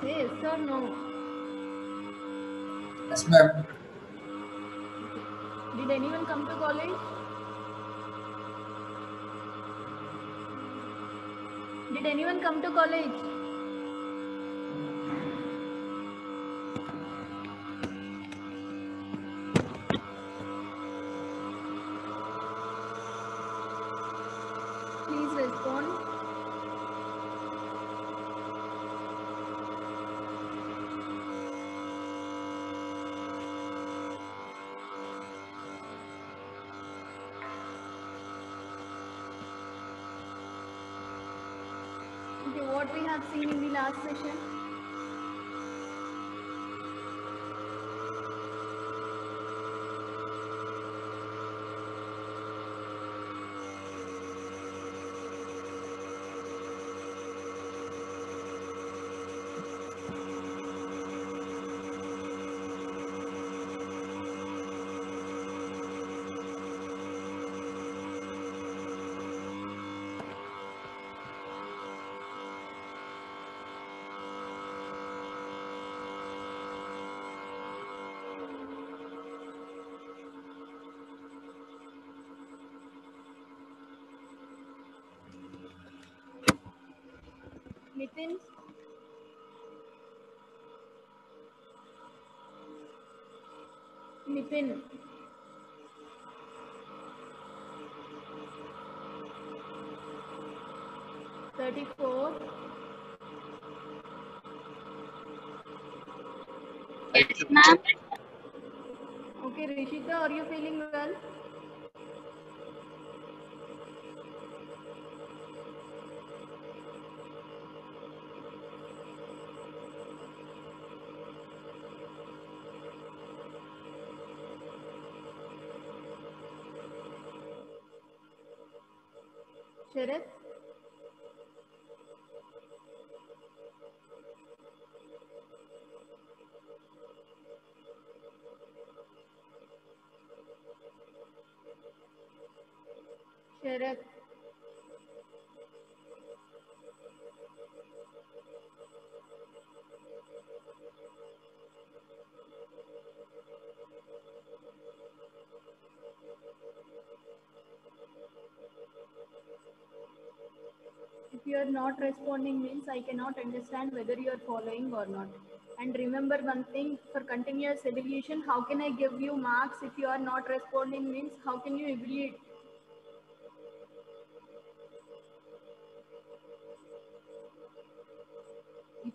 Say yes or no. Yes, ma'am. Did anyone come to college? Did anyone come to college? Please respond. Okay, what we have seen in the last session? Nitin? Nitin? $34. Yes, ma'am. Okay, Rishita, are you feeling well? Sharath? Sharath? If you are not responding means I cannot understand whether you are following or not. And remember one thing, for continuous evaluation, how can I give you marks if you are not responding means how can you evaluate?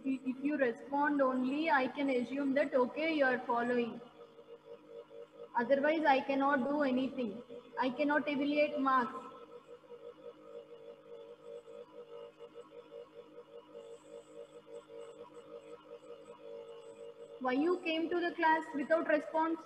If you respond only, I can assume that okay, you are following. Otherwise, I cannot do anything. I cannot evaluate marks. Why you came to the class without response?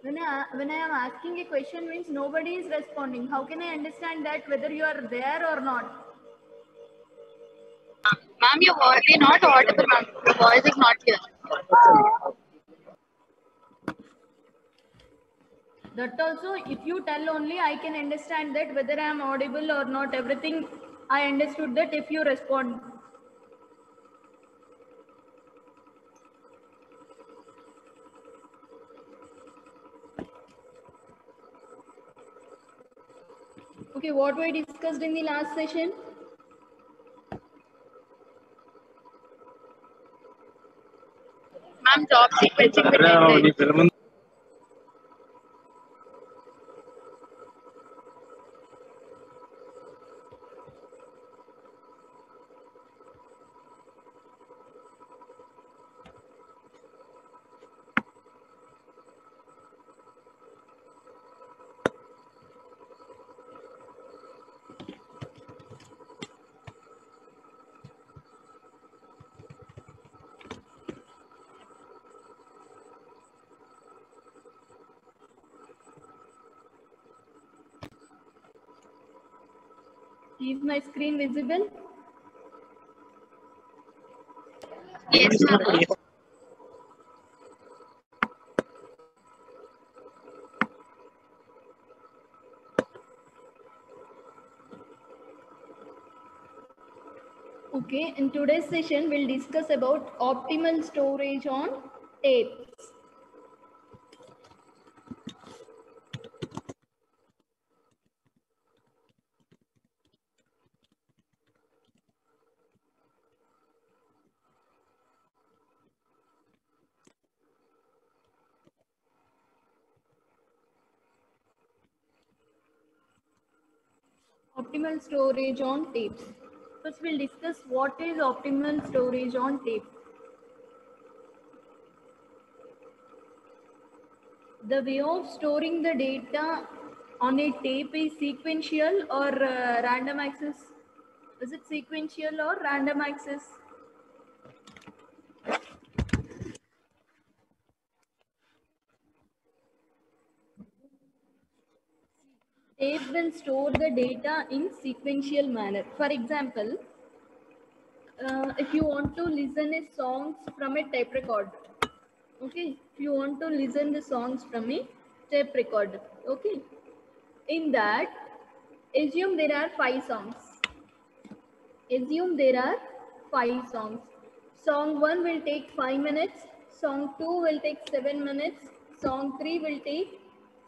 When I am asking a question means nobody is responding. How can I understand that whether you are there or not? Ma'am, your voice is not audible, ma'am. Your voice is not clear. That also, if you tell only, I can understand that whether I am audible or not. Everything I understood that if you respond. Okay, what we discussed in the last session? Ma'am, job sequencing with deadline. Is my screen visible? Yes, ma'am. Okay, in today's session, we'll discuss about optimal storage on tapes. Optimal storage on tapes. First, we'll discuss what is optimal storage on tape. The way of storing the data on a tape is sequential or random access. Is it sequential or random access? Tape will store the data in sequential manner. For example, if you want to listen a songs from a tape recorder, okay, if you want to listen the songs from a tape recorder, okay, in that, assume there are 5 songs. Assume there are 5 songs. Song 1 will take 5 minutes, song 2 will take 7 minutes, song 3 will take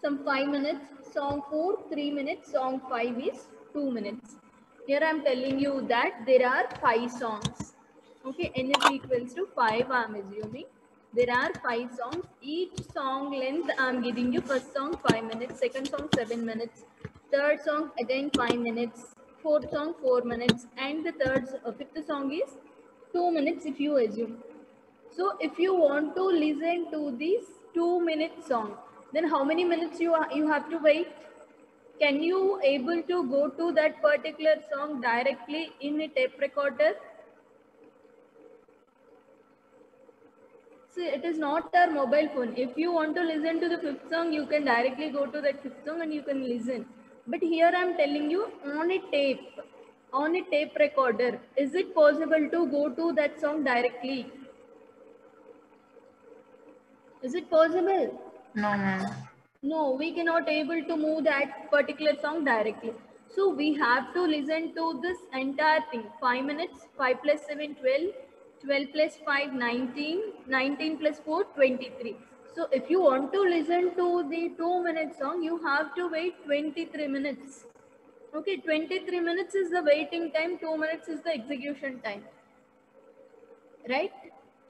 some 5 minutes, song 4 3 minutes, song 5 is 2 minutes. Here I am telling you that there are 5 songs. Okay, n is equals to 5, I am assuming. There are 5 songs. Each song length I am giving you. First song 5 minutes, second song 7 minutes, third song again 5 minutes, fourth song 4 minutes, and the fifth song is 2 minutes if you assume. So if you want to listen to this 2-minute song, then how many minutes you have to wait? Can you able to go to that particular song directly in a tape recorder? See, it is not our mobile phone. If you want to listen to the fifth song, you can directly go to that fifth song and you can listen. But here I am telling you on a tape recorder, is it possible to go to that song directly? Is it possible? No, ma'am. No, we cannot able to move that particular song directly. So we have to listen to this entire thing. 5 minutes, 5 plus 7, 12, 12 plus 5, 19, 19 plus 4, 23. So if you want to listen to the 2-minute song, you have to wait 23 minutes. Okay, 23 minutes is the waiting time, 2 minutes is the execution time. Right?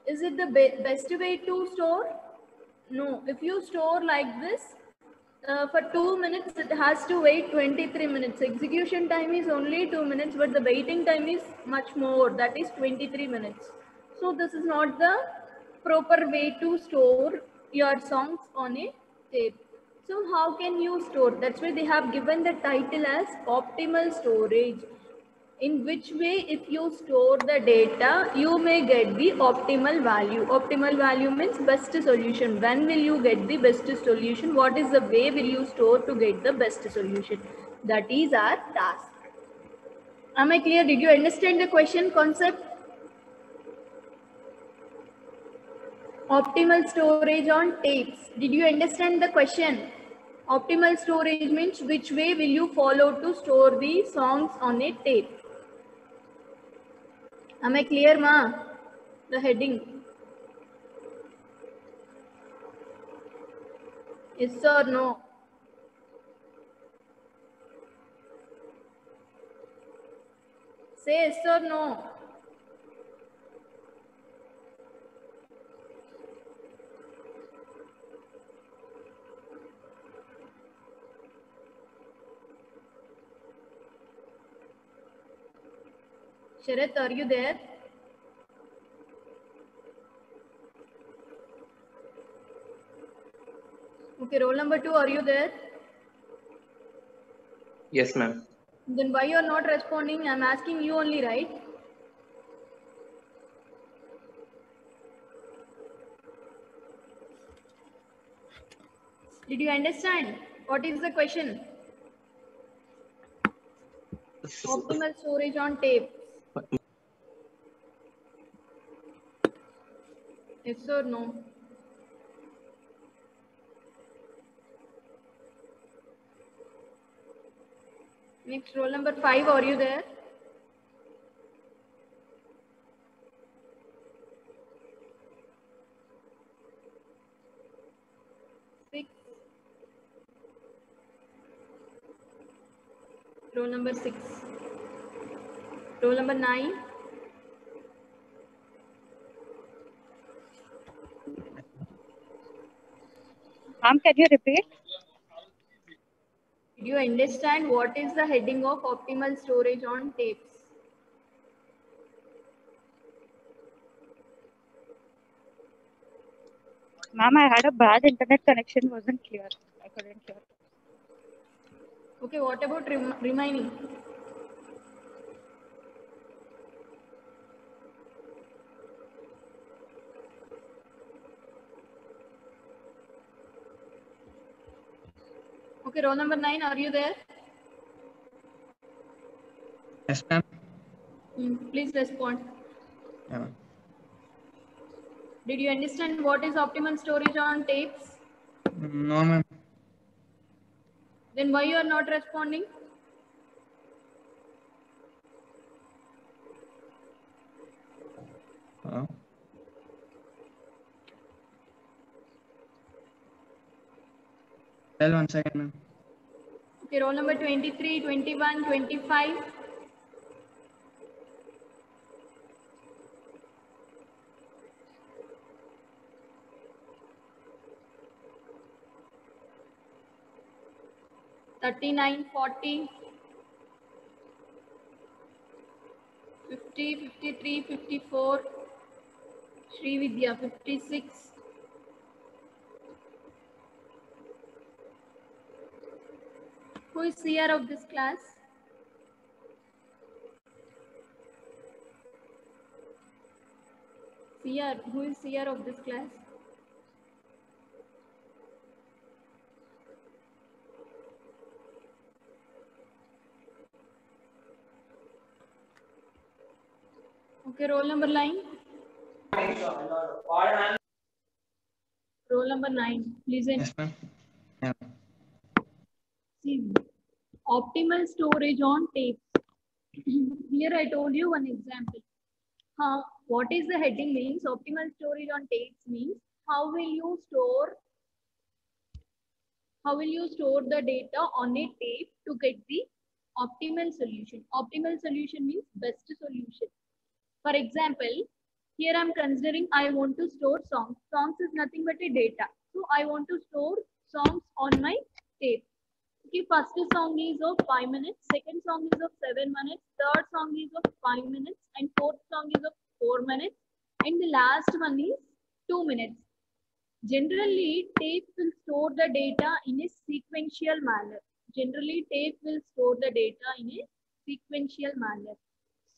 Is it the best way to store? No, if you store like this, for 2 minutes, it has to wait 23 minutes. Execution time is only 2 minutes, but the waiting time is much more, that is 23 minutes. So this is not the proper way to store your songs on a tape. So how can you store? That's why they have given the title as optimal storage. In which way, if you store the data, you may get the optimal value. Optimal value means best solution. When will you get the best solution? What is the way will you store to get the best solution? That is our task. Am I clear? Did you understand the question concept? Optimal storage on tapes. Did you understand the question? Optimal storage means which way will you follow to store the songs on a tape? Am I clear, ma? The heading. Yes or no? Say yes or no. Sharath, are you there? Okay, roll number 2, are you there? Yes, ma'am. Then why you are not responding? I'm asking you only, right? Did you understand? What is the question? Optimal storage on tape. Yes or no? Next, roll number 5, are you there? Roll number 6. Roll number 9. Ma'am, can you repeat? Did you understand what is the heading of optimal storage on tapes? Ma'am, I had a bad internet connection, wasn't clear. I couldn't hear. Okay, what about remaining? Okay, roll number 9, are you there? Yes, ma'am. Please respond. Yeah. Did you understand what is optimal storage on tapes? No, ma'am. Then why you are not responding? Tell 1 second, ma'am. Okay, roll number 23, 21, 25. $39, $40, $50, $53, $54. Sri Vidya, $56. Who is seer of this class? Seer, who is seer of this class? Okay, roll number 9. Roll number 9. Listen. Yes, ma'am. Yeah. See, optimal storage on tapes. Here I told you one example. What is the heading means? Optimal storage on tapes means how will you store the data on a tape to get the optimal solution. Optimal solution means best solution. For example, here I'm considering I want to store songs. Songs is nothing but a data. So I want to store songs on my tape. Okay, first song is of 5 minutes, second song is of 7 minutes, third song is of 5 minutes, and fourth song is of 4 minutes, and the last one is 2 minutes. Generally, tape will store the data in a sequential manner.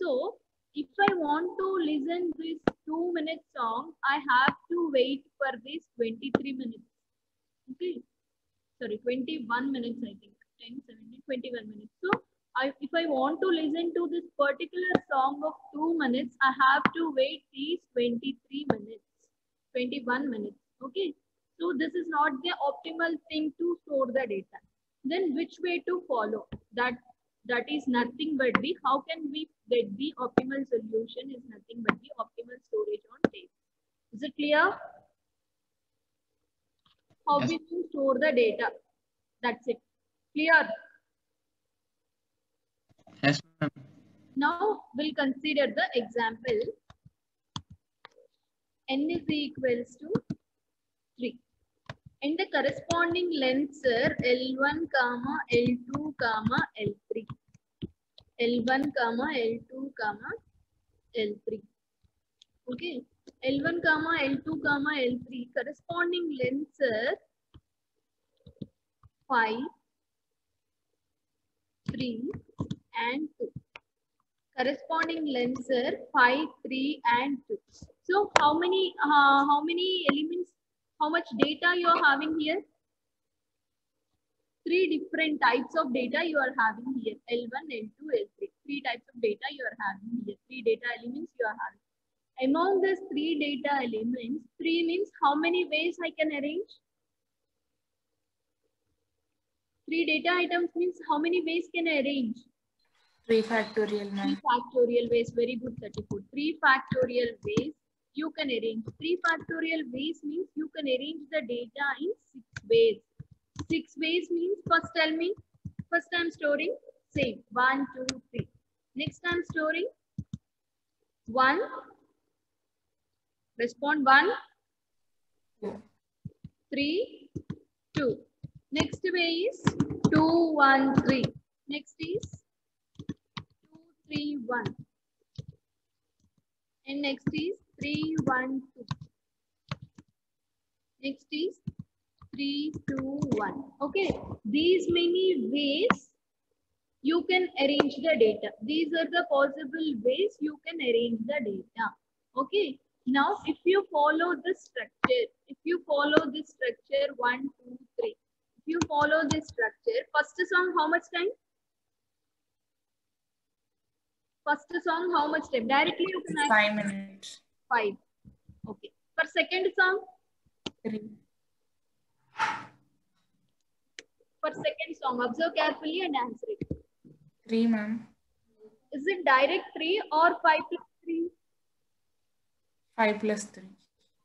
So, if I want to listen this 2-minute song, I have to wait for this 23 minutes. Okay. Sorry, 21 minutes, I think. 10, 17, 21 minutes. So, if I want to listen to this particular song of 2 minutes, I have to wait these 23 minutes, 21 minutes. Okay. So, this is not the optimal thing to store the data. Then, which way to follow? That is nothing but the, how can we get the optimal solution is nothing but the optimal storage on tape. Is it clear? How Yes. we will store the data. That's it. Clear? Yes, ma'am. Now we'll consider the example. N is equals to 3. And the corresponding lengths are L1, L2, L3. L1, L2, L3. Okay. L1, L2, L3 corresponding lengths are 5, 3 and 2. Corresponding lengths are 5, 3 and 2. So how many elements, how much data you are having here? 3 different types of data you are having here. L1, L2, L3. 3 types of data you are having here. 3 data elements you are having. Among these 3 data elements, 3 means how many ways I can arrange? 3 data items means how many ways can I arrange? 3 factorial, 3 ma'am. factorial ways. Very good, 34. 3 factorial ways you can arrange. 3 factorial ways means you can arrange the data in 6 ways. 6 ways means, first tell me, first I'm storing Same. 1, 2, 3. Next I'm storing 1. Respond 1, 3, 2. Next way is 2, 1, 3. Next is 2, 3, 1. And next is 3, 1, 2. Next is 3, 2, 1. Okay. These many ways you can arrange the data. These are the possible ways you can arrange the data. Okay. Now, if you follow this structure, 1, 2, 3. If you follow this structure, first song, how much time? First song, how much time? Directly you can ask 5 minutes. 5. Okay. For second song? 3. For second song, observe carefully and answer it. 3, ma'am. Is it direct 3 or 5 plus 3? 5 plus 3.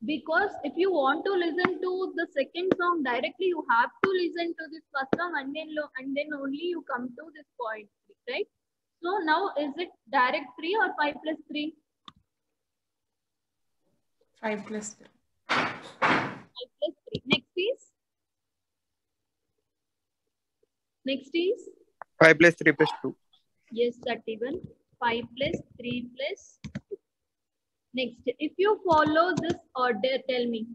Because if you want to listen to the second song directly, you have to listen to this first song and then only you come to this point 3, right? So now is it direct 3 or 5 plus 3? 5 plus 3. 5 plus 3. Next is 5 plus 3 plus 2. yes, 31. 5 plus 3 plus 2. Next, if you follow this order, tell me.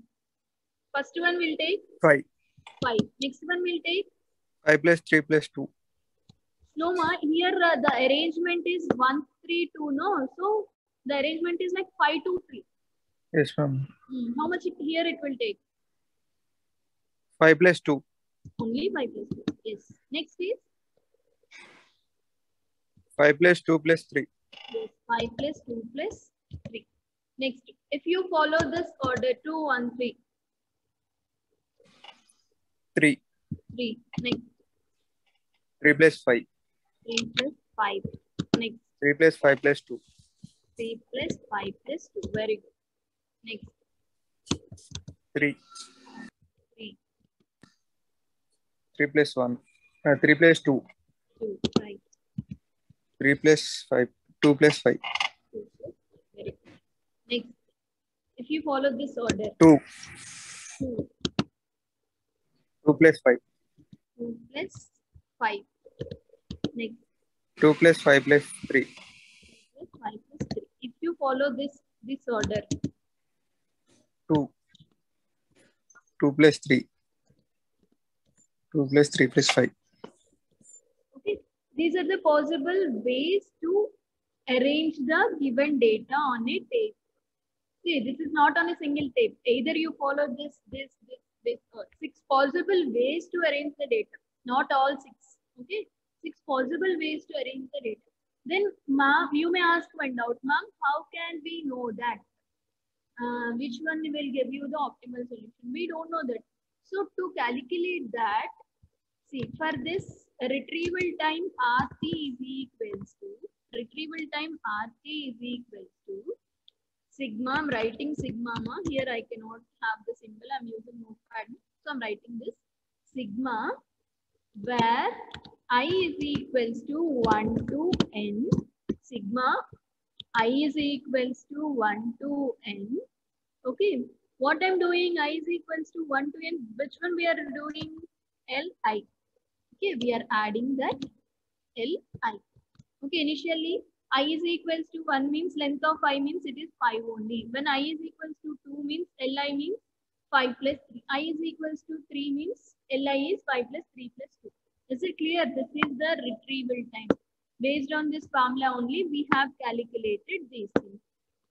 First one will take 5. 5. Next one will take 5 plus 3 plus 2. no ma. Here the arrangement is 1, 3, 2. No, so the arrangement is like 5, 2, 3. Yes, ma'am. How much here it will take? 5 plus 2. Only 5 plus 2. Yes. Next is 5 plus 2 plus 3. yes, 5 plus 2 plus 3. Next, if you follow this order 2, 1, 3. 3. 3. Next, 3 plus 5. 3 plus 5. Next, 3 plus 5 plus 2. 3 plus 5 plus 2. Very good. Next, 3. 3. 3 plus 1. 3 plus 2. 2. Right. 3 plus 5. 2 plus 5. 2 plus. Very good. Next, if you follow this order 2. 2. 2 plus 5. 2 plus 5. Next, 2 plus 5 plus 3. plus 5 plus 3. If you follow this order 2. 2 plus 3. 2 plus 3 plus 5. okay, these are the possible ways to arrange the given data on a tape. See, this is not on a single tape. Either you follow this, 6 possible ways to arrange the data. Not all 6. Okay, 6 possible ways to arrange the data. Then, ma'am, you may ask one doubt, ma'am, how can we know that? Which one will give you the optimal solution? We don't know that. So to calculate that, see, for this retrieval time RT is equals to sigma. I'm writing sigma. Here I cannot have the symbol. I'm using notepad. So I'm writing this sigma, where I is equals to 1 to n. Sigma I is equals to 1 to n. Okay. What I'm doing, I is equals to 1 to n. Which one we are doing? Li. Okay, we are adding that Li. Okay, initially I is equals to 1 means length of I means it is 5 only. When I is equals to 2 means Li means 5 plus 3. I is equals to 3 means Li is 5 plus 3 plus 2. Is it clear? This is the retrieval time. Based on this formula only, we have calculated these things.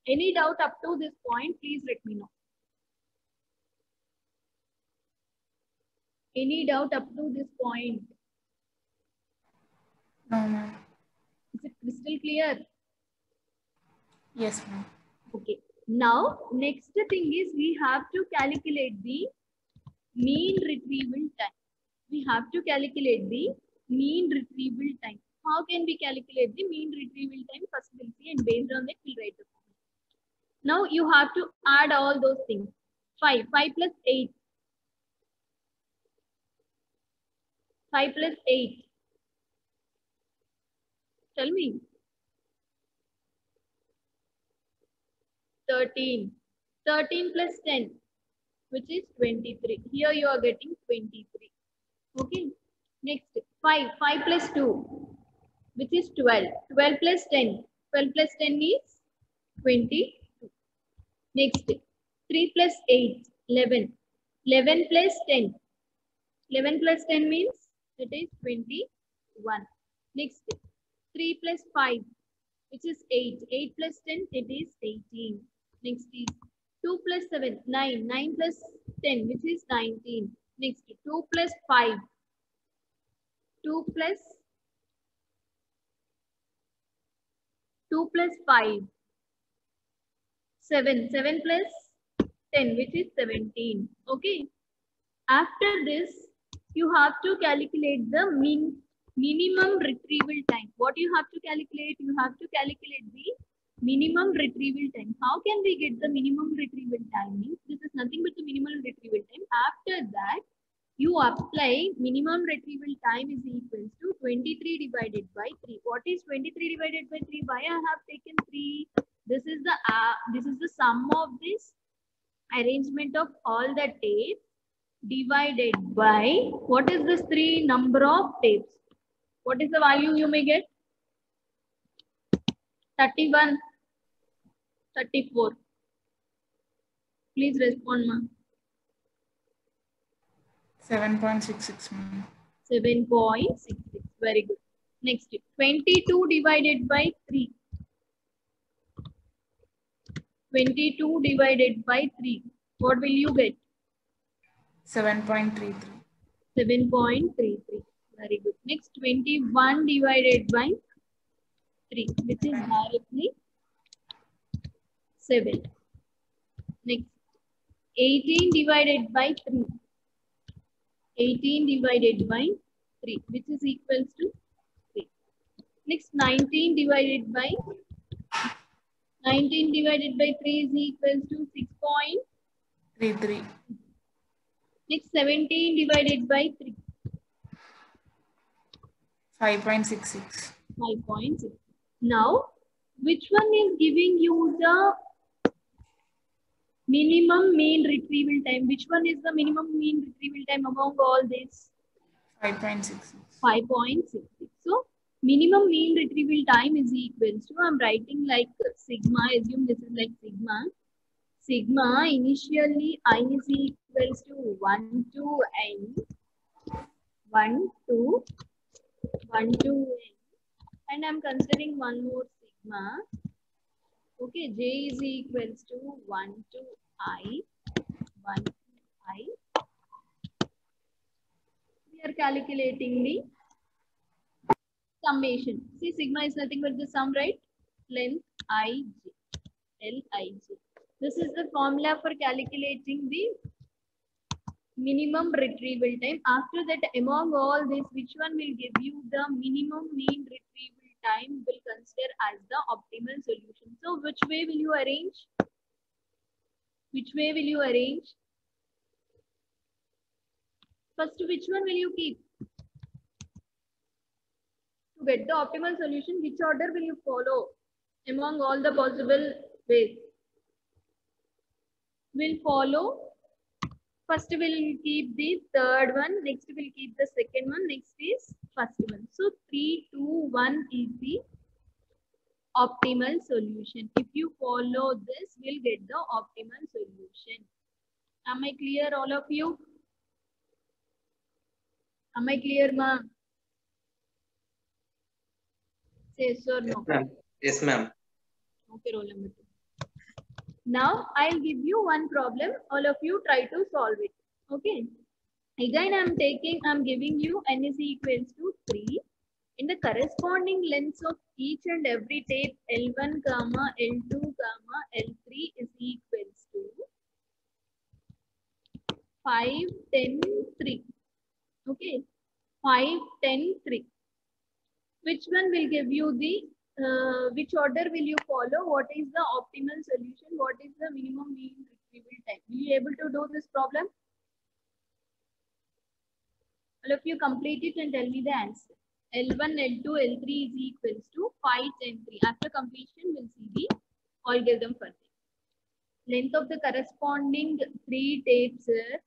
Any doubt up to this point, please let me know. Any doubt up to this point? No, ma'am. Is it crystal clear? Yes, ma'am. Okay. Now, next thing is we have to calculate the mean retrieval time. We have to calculate the mean retrieval time. How can we calculate the mean retrieval time? First we'll see, and based on that we'll write the formula. Now you have to add all those things. 5 plus 8. 5 plus 8. Tell me. 13. 13 plus 10, which is 23. Here you are getting 23. Okay. Next, 5. 5 plus 2, which is 12. 12 plus 10. 12 plus 10 is 22. Next, 3 plus 8, 11. 11 plus 10. 11 plus 10 means it is 21. Next, 3 plus 5, which is 8. 8 plus 10, it is 18. Next is 2 plus 7, 9. 9 plus 10, which is 19. Next, 2 plus 5. 2 plus 5. 7. 7 plus 10, which is 17. Okay. After this, you have to calculate the minimum retrieval time. What you have to calculate? You have to calculate the minimum retrieval time. How can we get the minimum retrieval time? This is nothing but the minimum retrieval time. After that, you apply minimum retrieval time is equals to 23 divided by 3. What is 23 divided by 3? Why I have taken 3? This is the sum of this arrangement of all the tapes divided by what is this 3 number of tapes. What is the value you may get? 31, 34. Please respond, ma'am. 7.66, ma'am. 7.66. Very good. Next, 22 divided by 3. 22 divided by 3. What will you get? 7.33. 7.33. Very good. Next, 21 divided by 3, which is directly 7. Next, 18 divided by 3. 18 divided by 3, which is equals to 3. Next, 19 divided by 3 is equals to 6.33. Next, 17 divided by 3. 5.66. 5.6. Now, which one is giving you the minimum mean retrieval time? Which one is the minimum mean retrieval time among all this? 5.66. 5.66. So, minimum mean retrieval time is equals to, I'm writing like sigma, assume this is like sigma. Sigma, initially I is equals to 1 to n, 1 to n, and I'm considering one more sigma. Okay, j is equals to 1 to I, 1 to I. We are calculating the summation. See, sigma is nothing but the sum, right? Length ij, Lij. This is the formula for calculating the minimum retrieval time. After that, among all this, which one will give you the minimum mean retrieval time will consider as the optimal solution. So, which way will you arrange? Which way will you arrange? First, which one will you keep? To get the optimal solution, which order will you follow among all the possible ways? We'll follow. First, we'll keep the third one. Next, we'll keep the second one. Next is first one. So, 3, 2, 1 is the optimal solution. If you follow this, we'll get the optimal solution. Am I clear, all of you? Am I clear, ma'am? Say yes or no. Yes, ma'am. Okay, roll number 2. Now, I'll give you one problem. All of you try to solve it. Okay. Again, I'm giving you n is equals to 3. In the corresponding lengths of each and every tape, L1, L2, L3 is equals to 5, 10, 3. Okay. 5, 10, 3. Which one will give you the which order will you follow? What is the optimal solution? What is the minimum mean retrieval time? Will you able to do this problem? All of you complete it and tell me the answer. L1, L2, L3 is equals to 5, 10, 3. After completion, we'll see the algorithm for this. Length of the corresponding 3 tapes are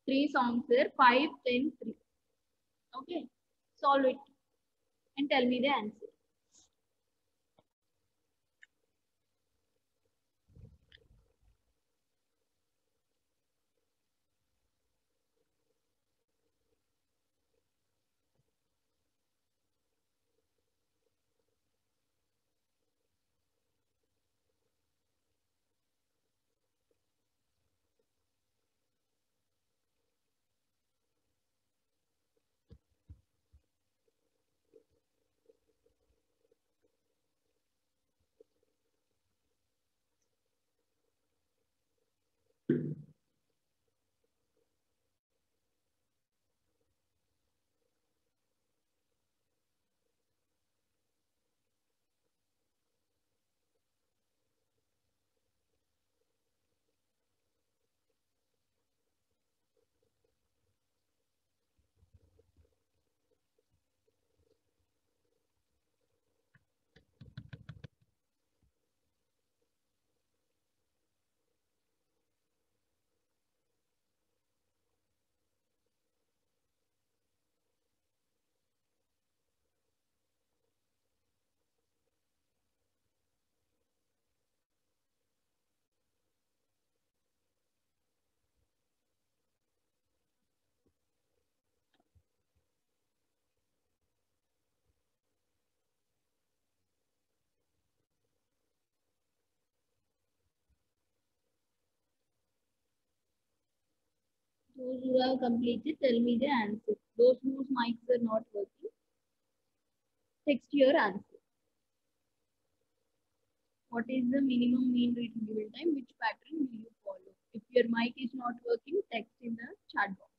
3 songs are 5, 10, 3. Okay, solve it and tell me the answer. Those who have completed, tell me the answer. Those whose mics are not working, text your answer. What is the minimum mean retrieval time? Which pattern will you follow? If your mic is not working, text in the chat box.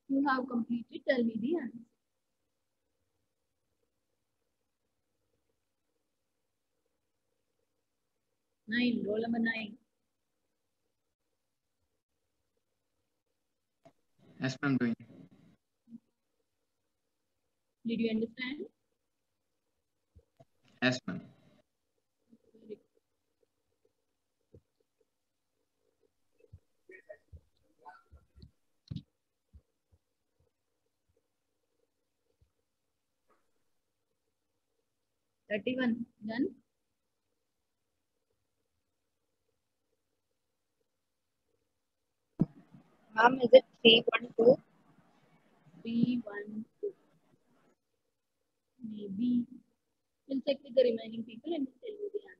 Who have completed, tell me the answer. Nine, roll number 9. Yes, ma'am. Doing. Did you understand? Yes, ma'am. Very good. Thirty-one, done. Ma'am, is it 312? 3, 1, 2. Maybe. We'll check with the remaining people and tell you the answer.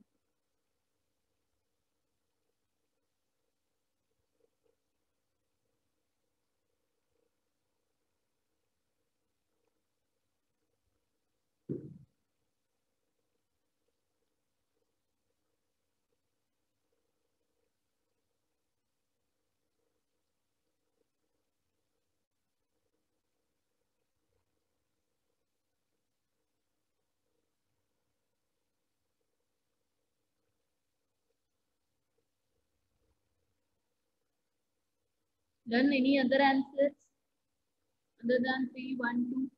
Done. Any other answers other than 3, 1, 2?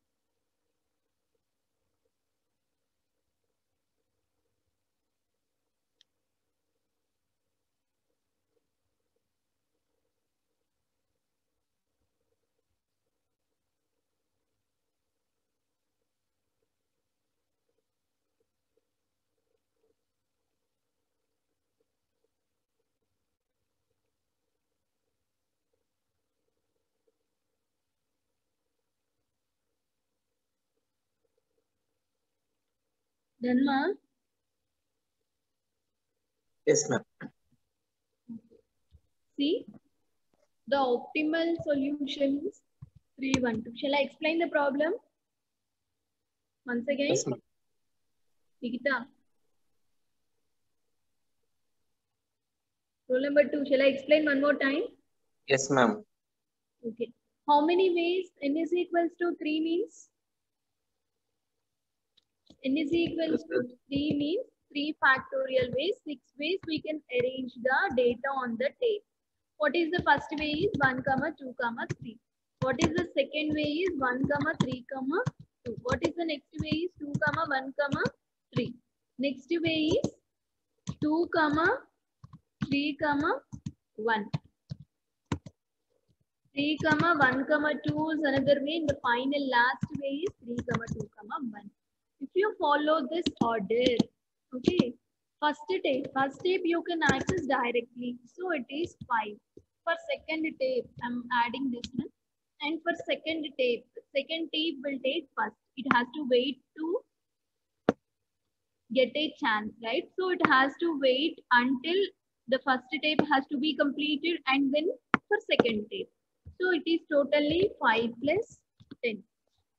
Done, ma? Yes, ma'am. See, the optimal solution is 3, 1, 2. Shall I explain the problem once again? Yes, ma'am. Nikita. Rule number 2. Shall I explain one more time? Yes, ma'am. Okay. How many ways n is equals to 3 means? N is equals to 3 means 3 factorial ways. 6 ways we can arrange the data on the tape. What is the first way is 1, 2, 3. What is the second way is 1, 3, 2. What is the next way is 2, 1, 3. Next way is 2, 3, 1. 3, 1, 2 is another way, and the final last way is 3, 2, 1. If you follow this order, okay, first tape you can access directly, so it is 5. For second tape, I'm adding this one, and for second tape will take first. It has to wait to get a chance, right? So it has to wait until the first tape has to be completed, and then for second tape. So it is totally 5 plus 10.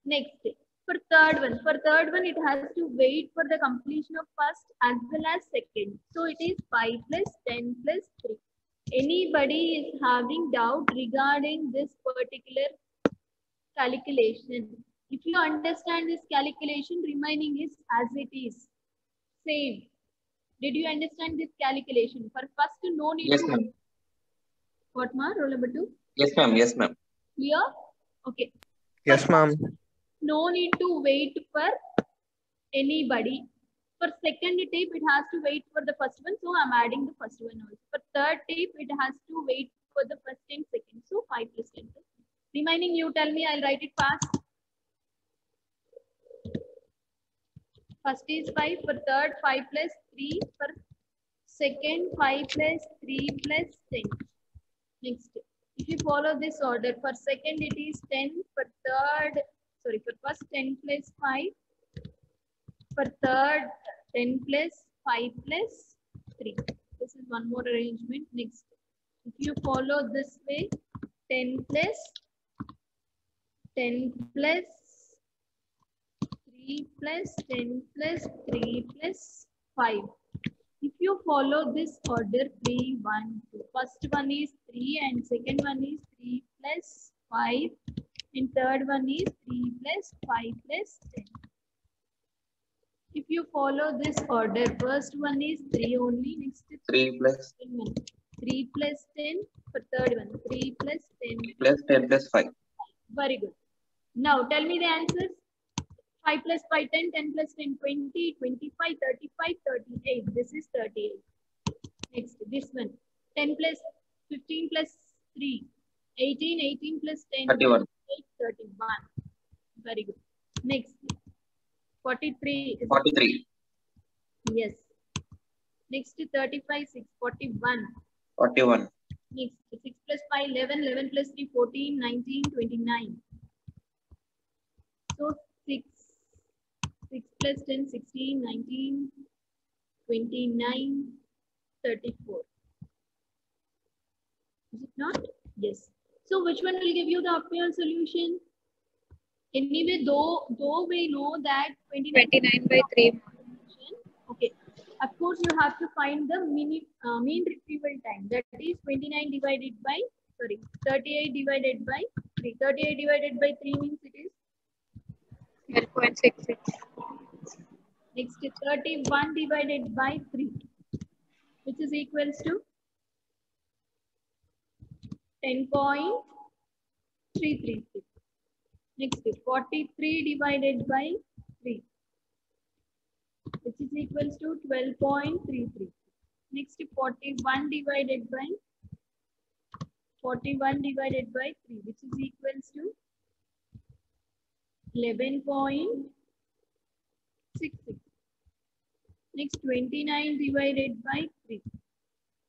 Next, for third one, it has to wait for the completion of first as well as second. So it is 5 plus 10 plus 3. Anybody is having doubt regarding this particular calculation? If you understand this calculation, remaining is as it is. Same. Did you understand this calculation? For first, no need Yes, to. ma'am. What, ma? Roll number 2. Yes, ma'am. Yes, ma'am. Clear? Okay. Yes, ma'am. No need to wait for anybody. For second tape, it has to wait for the first one. So I'm adding the first one also. For third tape, it has to wait for the first and second. So 5 plus 10 plus 3. Remaining, you tell me, I'll write it fast. First is 5. For third, 5 plus 3. For second, 5 plus 3 plus 10. Next. If you follow this order, for second it is 10, for first 10 plus 5, for third 10 plus 5 plus 3. This is one more arrangement. Next, if you follow this way, 10 plus 3 plus 10 plus 3 plus 5. If you follow this order 3, 1, 2, first one is 3 and second one is 3 plus 5 and third one is 3 plus 5 plus 10. If you follow this order, first one is 3 only, next is 3 plus 3 plus 10, for third one 3 plus 10 plus 10 plus 5. Very good. Now tell me the answers. 5 plus 5, 10, 10 plus 10, 20, 25, 35, 38. This is 38. Next, this one. 10 plus 15 plus 3, 18, 18 plus 10, 31. 8, 31. Very good. Next, 43. 43. Yes. Next, 35, 6, 41. 41. Next, 6 plus 5, 11, 11 plus 3, 14, 19, 29. So, 6 plus 10, 16, 19, 29, 34. Is it not? Yes. So which one will give you the optimal solution? Anyway, though we know that 29 by 3. Okay. Of course, you have to find the mean retrieval time. That is 29 divided by, 38 divided by 3. 38 divided by 3 means it is 12.66. next 31 divided by 3, which is equals to 10.333. Next 43 divided by 3, which is equals to 12.33. Next 41 divided by 3, which is equals to 11.66. Next 29 divided by 3,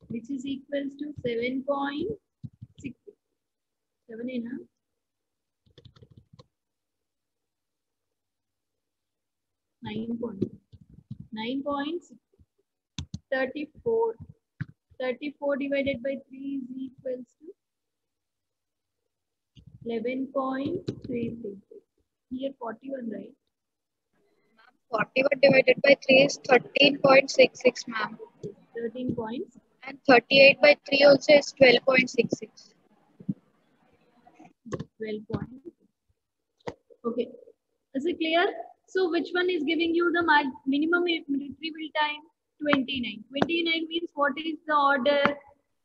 which is equals to 7.66. 7 enough. 9.6. 34. 34 divided by 3 is equals to 11.33. Here 41, right? 41 divided by 3 is 13.66, ma'am. 13 points. And 38 by 3 also is 12.66. 12 points. Okay. Is it clear? So which one is giving you the minimum retrieval time? 29. 29 means what is the order?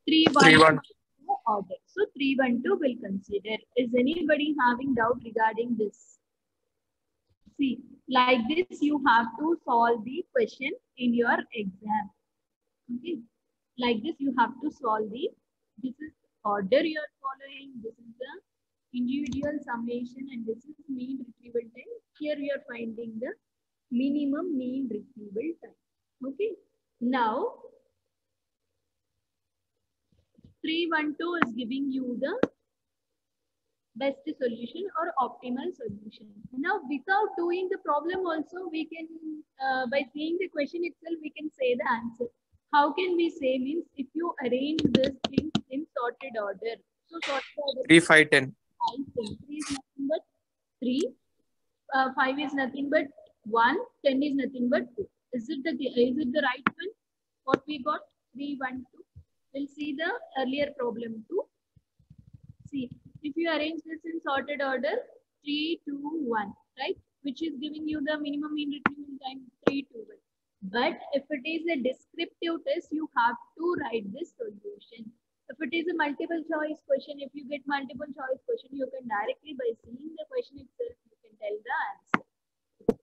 3, 1. 3, 1. no order. So 312 will consider. Is anybody having doubt regarding this? See, like this you have to solve the question in your exam. Okay, like this you have to solve this is order you are following, this is the individual summation, and this is mean retrieval time. Here we are finding the minimum mean retrieval time. Okay, now 312 is giving you the best solution or optimal solution. Now, without doing the problem also, we can, by seeing the question itself, we can say the answer. How can we say? Means if you arrange this thing in sorted order. So sorted order. 3, 5, 10. 3 is nothing but 3. 5 is nothing but 1. 10 is nothing but 2. Is it the right one? What we got? 3, 1, 2. We'll see the earlier problem too. See, if you arrange this in sorted order, 3, 2, 1, right? Which is giving you the minimum mean retrieval time 3, 2, 1. But if it is a descriptive test, you have to write this solution. If it is a multiple choice question, if you get multiple choice question, you can directly by seeing the question itself, you can tell the answer.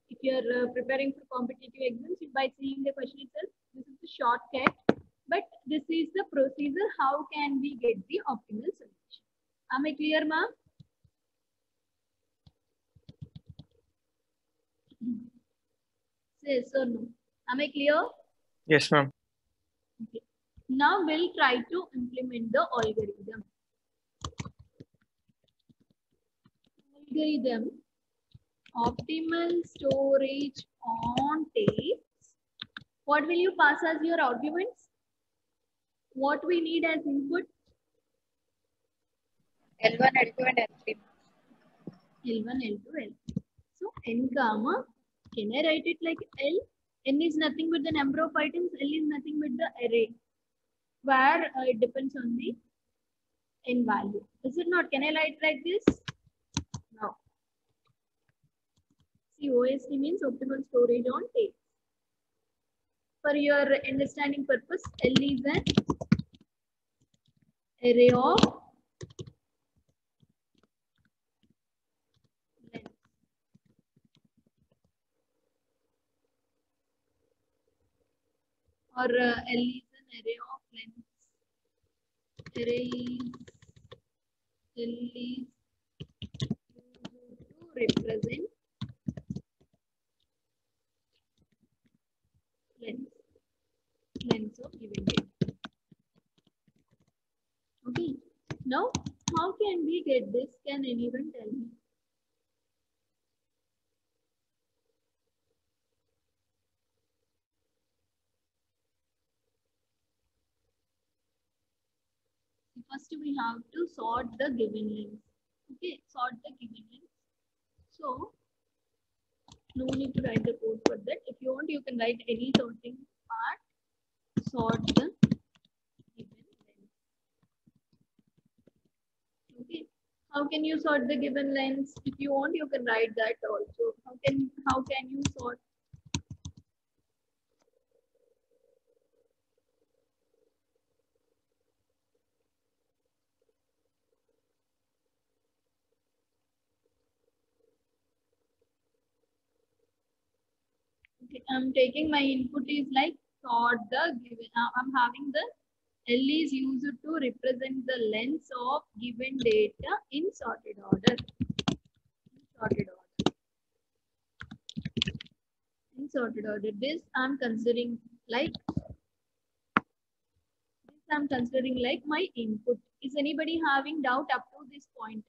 If you are preparing for competitive exams, by seeing the question itself, this is the shortcut. But this is the procedure. How can we get the optimal solution? Am I clear, ma'am? Yes or no? Am I clear? Yes, ma'am. Okay. Now we'll try to implement the algorithm. Algorithm, optimal storage on tapes. What will you pass as your arguments? What we need as input? L1, L2, and L3. L1, L2, L3. So n comma, can I write it like L? N is nothing but the number of items, L is nothing but the array, where it depends on the n value. Is it not? Can I write like this? No. See, OST means optimal storage on tape. For your understanding purpose, L is an array of length. Or L is an array of lengths. Array is L is used to represent lengths of given data. Okay. Now, how can we get this? Can anyone tell me? First, we have to sort the given lengths. Okay, sort the given lengths. So, no need to write the code for that. If you want, you can write any sorting part. Sort the given lengths. Okay. How can you sort the given lengths? If you want, you can write that also. How can you sort? Okay, I'm taking my input is like sort the given. I'm having the L is used to represent the lengths of given data in sorted order. In sorted order. This I'm considering like my input. Is anybody having doubt up to this point?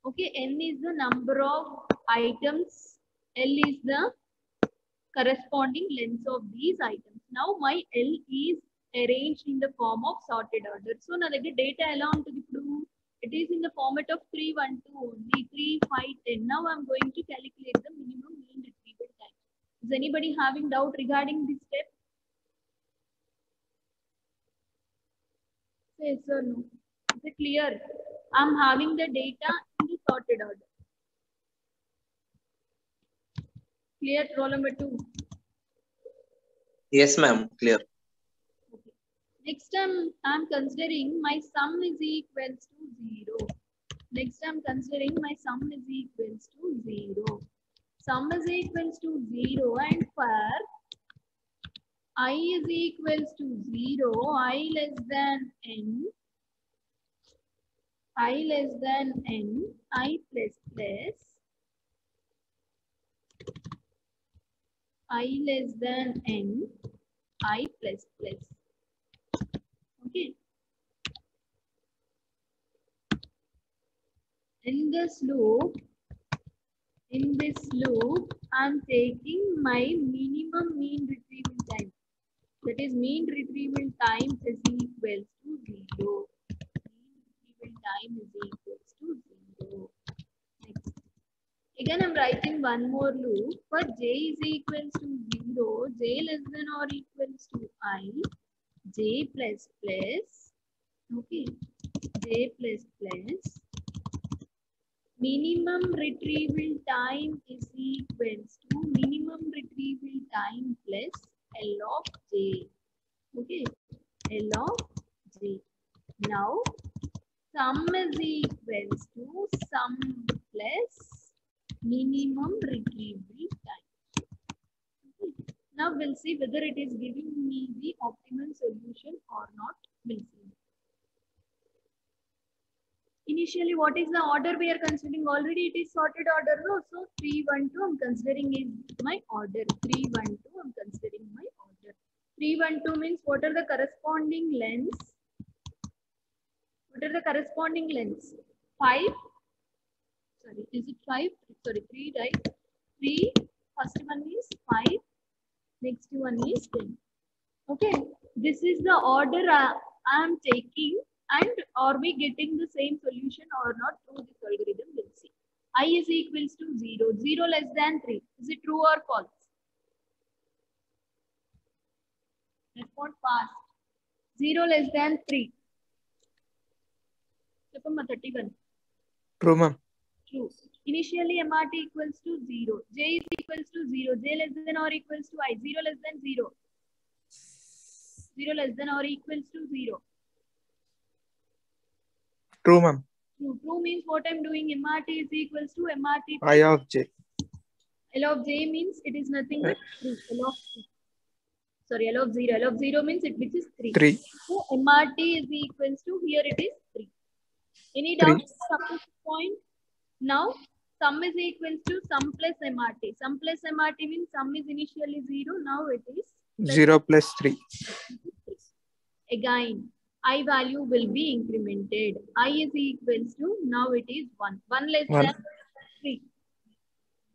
Okay, N is the number of items. L is the corresponding lengths of these items. Now my L is arranged in the form of sorted order. So now the data along to the proof, it is in the format of 3, 1, 2 only, 3, 5, 10. Now I'm going to calculate the minimum mean retrieval time. Is anybody having doubt regarding this step? Yes or no? Is it clear? I'm having the data in the sorted order. Clear? Roll number 2. Yes, ma'am. Clear. Okay. Next time I'm considering my sum is equals to 0. Next I'm considering my sum is equals to 0. Sum is equals to 0 and for I is equals to 0, I less than n, I less than n, I plus plus, I less than n, I plus plus. Okay. In this loop, I'm taking my minimum mean retrieval time. That is, mean retrieval time is equals to 0. Mean retrieval time is equals to 0. Next. Again, I'm writing one more loop. For j is equals to 0, j less than or equals to I, j plus plus, okay, j plus plus, minimum retrieval time is equals to minimum retrieval time plus L of j. Okay, L of j. Now, sum is equals to sum plus minimum retrieval time. Okay. Now, we'll see whether it is giving me the optimal solution or not. We'll see. Initially, what is the order we are considering? Already it is sorted order, no? So 3, 1, 2, I'm considering is my order. 3, 1, 2, I'm considering my order. 3, 1, 2 means what are the corresponding lengths? What are the corresponding lengths? 5. Sorry, is it 5? Sorry, 3, right? 3. First one is 5. Next one is 10. Okay, this is the order I am taking. And are we getting the same solution or not through this algorithm? We'll see. I is equals to 0. 0 less than 3. Is it true or false? Respond fast. 0 less than 3. 31. True, ma'am. True. Initially, MRT equals to 0. J is equals to 0. J less than or equals to I. 0 less than 0. 0 less than or equals to 0. True, ma'am. True means what I'm doing, MRT is equals to MRT. I of j. L of j means it is nothing but 3. L of 3. Sorry, L of 0. L of 0 means it which is 3. 3. So MRT is equals to, here it is 3. Any doubts up to this point? Now sum is equals to sum plus MRT. Sum plus MRT means sum is initially 0. Now it is plus 0 plus 3. Again, I value will be incremented. I is equals to, now it is 1. 1 less 1. than 3.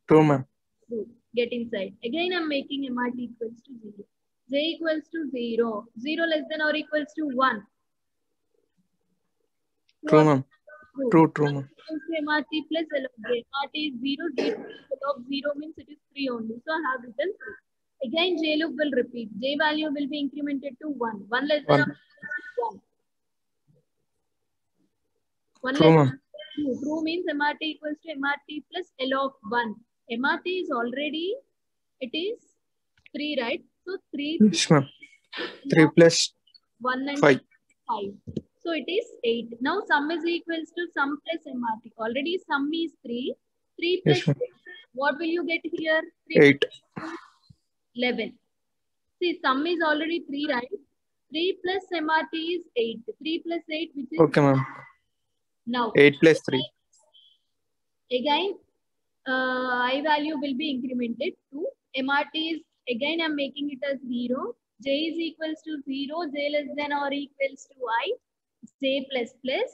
True, ma'am. True. Get inside. Again, I'm making MRT equals to 0. J equals to 0. 0 less than or equals to 1. True, ma'am. True, ma'am. Equals to MRT plus L of J. MRT is 0. 0 L of 0 means it is 3 only. So I have written 3. Again, J loop will repeat. J value will be incremented to 1. 1 less than 1. 1. 1 True, less ma'am. than 2. True means MRT equals to MRT plus L of 1. MRT is already, it is 3, right? So 3 Yes, ma'am. 3 plus 1 and 5. 5. So it is 8. Now sum is equals to sum plus MRT. Already sum is 3. 3 plus Yes, ma'am. what will you get here? 3 8. 11. See, sum is already 3, right? 3 plus MRT is 8. 3 plus 8, which is Okay, ma'am. now. 8 plus 3. Again, I value will be incremented to MRT is, again I'm making it as 0. J is equals to 0. J less than or equals to I. J plus plus.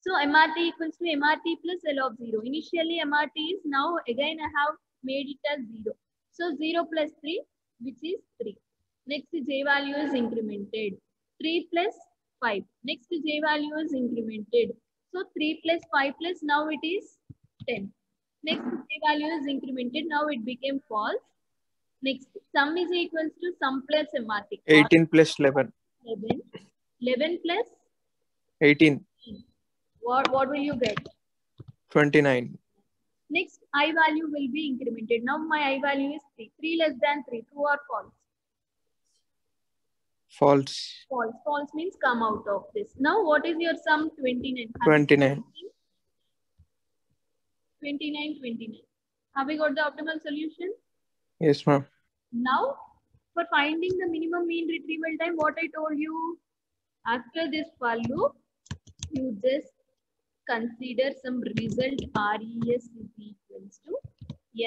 So MRT equals to MRT plus L of 0. Initially MRT is, now again I have made it as 0. So 0 plus 3, which is 3. Next J value is incremented. 3 plus 5. Next J value is incremented. So 3 plus 5 plus, now it is 10. Next J value is incremented. Now it became false. Next sum is equals to sum plus MRT. 18 plus 11. 11. 11 plus 18. what will you get? 29. Next I value will be incremented. Now my I value is 3. 3 less than 3. True or false? False. False. False means come out of this. Now, what is your sum? 29. 29. 29, 29. Have we got the optimal solution? Yes, ma'am. Now, for finding the minimum mean retrieval time, what I told you, after this for loop, you just consider some result RES is equals to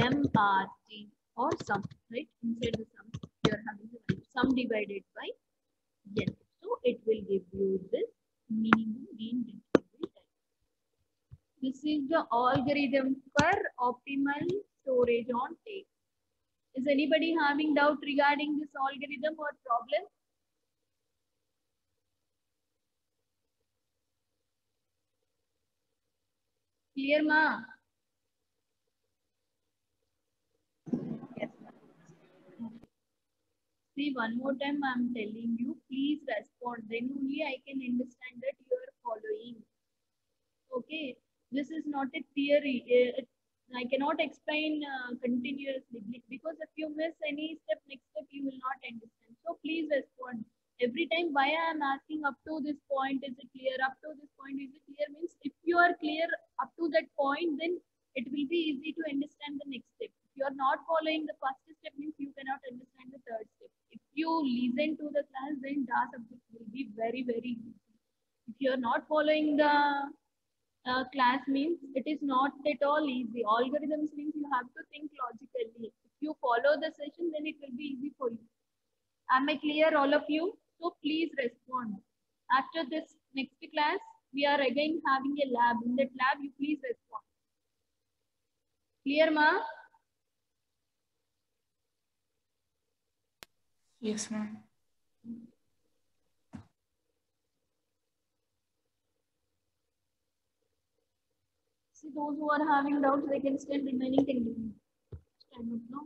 MRT or sum, right? Inside the sum, you are having the sum divided by N. So it will give you this minimum mean retrieval time. This is the algorithm for optimal storage on tape. Is anybody having doubt regarding this algorithm or problem? Clear, ma? Yes, see, one more time I am telling you, please respond. Then only I can understand that you are following. Okay, this is not a theory. I cannot explain continuously because if you miss any step, next step you will not understand. So please respond. Every time why I am asking up to this point, is it clear? Up to this point, is it clear? Means if you are clear up to that point, then it will be easy to understand the next step. If you are not following the first step, means you cannot understand the third step. If you listen to the class, then the subject will be very, very easy. If you are not following the class, means it is not at all easy. Algorithms means you have to think logically. If you follow the session, then it will be easy for you. Am I clear, all of you? So please respond. After this next class, we are again having a lab. In that lab, you please respond. Clear, ma? Yes, ma'am. See, those who are having doubts, they can still remaining 10 minutes. Stand up now.